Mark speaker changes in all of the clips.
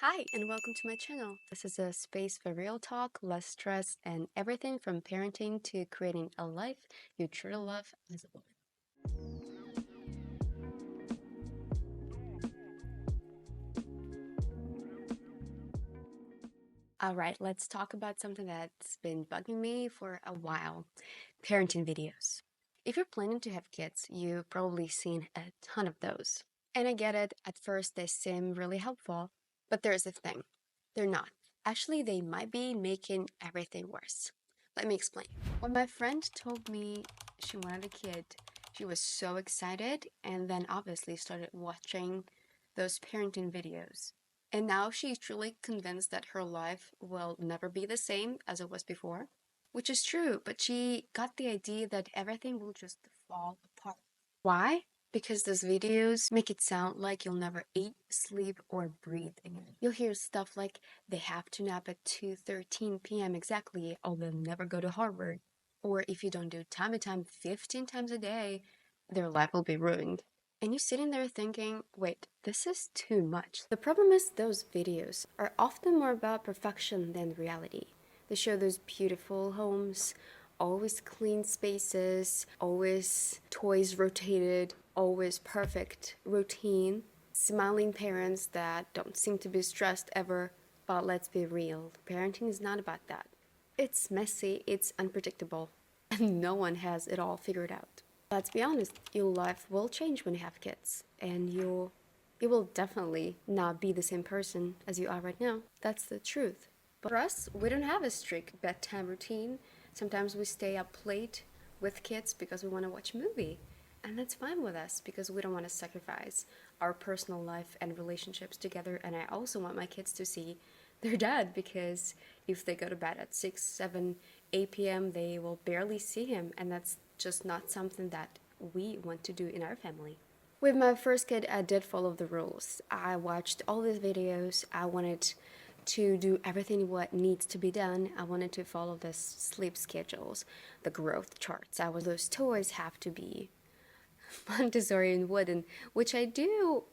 Speaker 1: Hi, and welcome to my channel. This is a space for real talk, less stress, and everything from parenting to creating a life you truly love as a woman. All right, let's talk about something that's been bugging me for a while: parenting videos. If you're planning to have kids, you've probably seen a ton of those. And I get it, at first they seem really helpful, but there's a thing: they're not. Actually, they might be making everything worse. Let me explain. When my friend told me she wanted a kid, she was so excited and then obviously started watching those parenting videos. And now she's truly convinced that her life will never be the same as it was before, which is true, but she got the idea that everything will just fall apart. Why? Because those videos make it sound like you'll never eat, sleep, or breathe again. You'll hear stuff like they have to nap at 2:13 p.m. exactly, or they'll never go to Harvard. Or if you don't do tummy time 15 times a day, their life will be ruined. And you're sitting there thinking, wait, this is too much. The problem is those videos are often more about perfection than reality. They show those beautiful homes, always clean spaces, always toys rotated, always perfect routine, smiling parents that don't seem to be stressed ever. But let's be real, parenting is not about that. It's messy, it's unpredictable, and no one has it all figured out. Let's be honest, your life will change when you have kids, and you will definitely not be the same person as you are right now. That's the truth. But for us, we don't have a strict bedtime routine. Sometimes we stay up late with kids because we want to watch a movie. And that's fine with us because we don't want to sacrifice our personal life and relationships together. And I also want my kids to see their dad, because if they go to bed at 6, 7, 8 p.m., they will barely see him. And that's just not something that we want to do in our family. With my first kid, I did follow the rules. I watched all these videos. I wanted to do everything what needs to be done. I wanted to follow the sleep schedules, the growth charts. Those toys have to be Montessori and wooden, which I do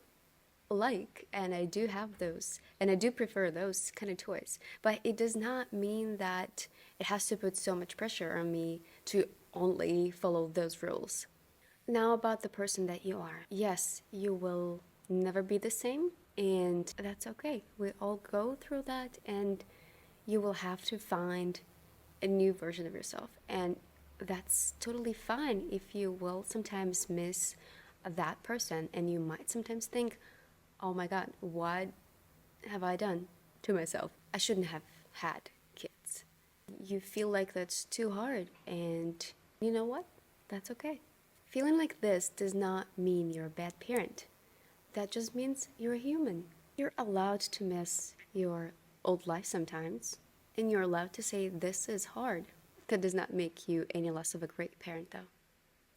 Speaker 1: like, and I do have those, and I do prefer those kind of toys. But it does not mean that it has to put so much pressure on me to only follow those rules. Now, about the person that you are. Yes, you will never be the same, and that's okay. We all go through that, and you will have to find a new version of yourself. And that's totally fine if you will sometimes miss that person, and you might sometimes think, oh my god, what have I done to myself? I shouldn't have had kids. You feel like that's too hard, and you know what? That's okay. Feeling like this does not mean you're a bad parent. That just means you're a human. You're allowed to miss your old life sometimes, and you're allowed to say this is hard. That does not make you any less of a great parent, though.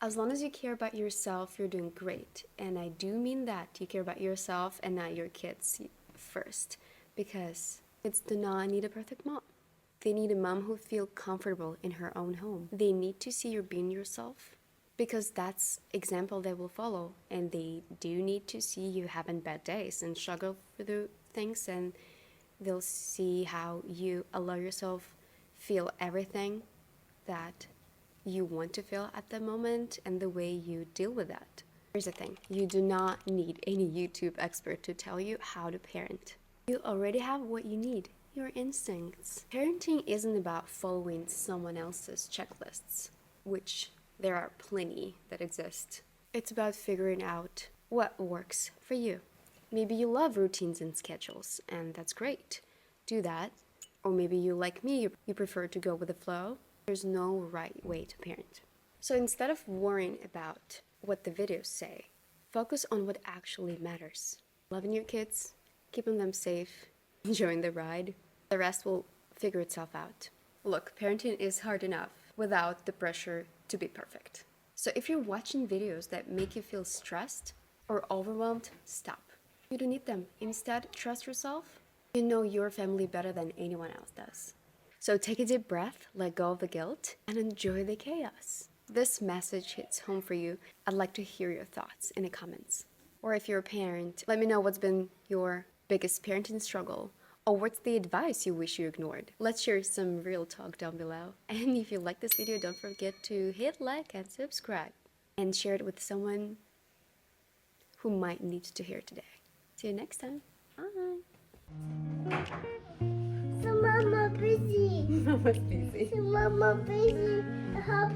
Speaker 1: As long as you care about yourself, you're doing great. And I do mean that. You care about yourself and not your kids first. Because kids do not need a perfect mom. They need a mom who feels comfortable in her own home. They need to see you being yourself, because that's example they will follow. And they do need to see you having bad days and struggle through things, and they'll see how you allow yourself feel everything that you want to feel at the moment and the way you deal with that. Here's the thing: you do not need any YouTube expert to tell you how to parent. You already have what you need: your instincts. Parenting isn't about following someone else's checklists, which there are plenty that exist. It's about figuring out what works for you. Maybe you love routines and schedules, and that's great. Do that. Or maybe you, like me, you prefer to go with the flow. There's no right way to parent. So instead of worrying about what the videos say, focus on what actually matters. Loving your kids, keeping them safe, enjoying the ride. The rest will figure itself out. Look, parenting is hard enough without the pressure to be perfect. So if you're watching videos that make you feel stressed or overwhelmed, stop. You don't need them. Instead, trust yourself. You know your family better than anyone else does. So take a deep breath, let go of the guilt, and enjoy the chaos. This message hits home for you. I'd like to hear your thoughts in the comments. Or if you're a parent, let me know what's been your biggest parenting struggle? Or what's the advice you wish you ignored? Let's share some real talk down below. And if you like this video, don't forget to hit like and subscribe. And share it with someone who might need to hear today. See you next time. Bye.
Speaker 2: So Mama busy.
Speaker 1: Mama's busy.
Speaker 2: So Mama busy. How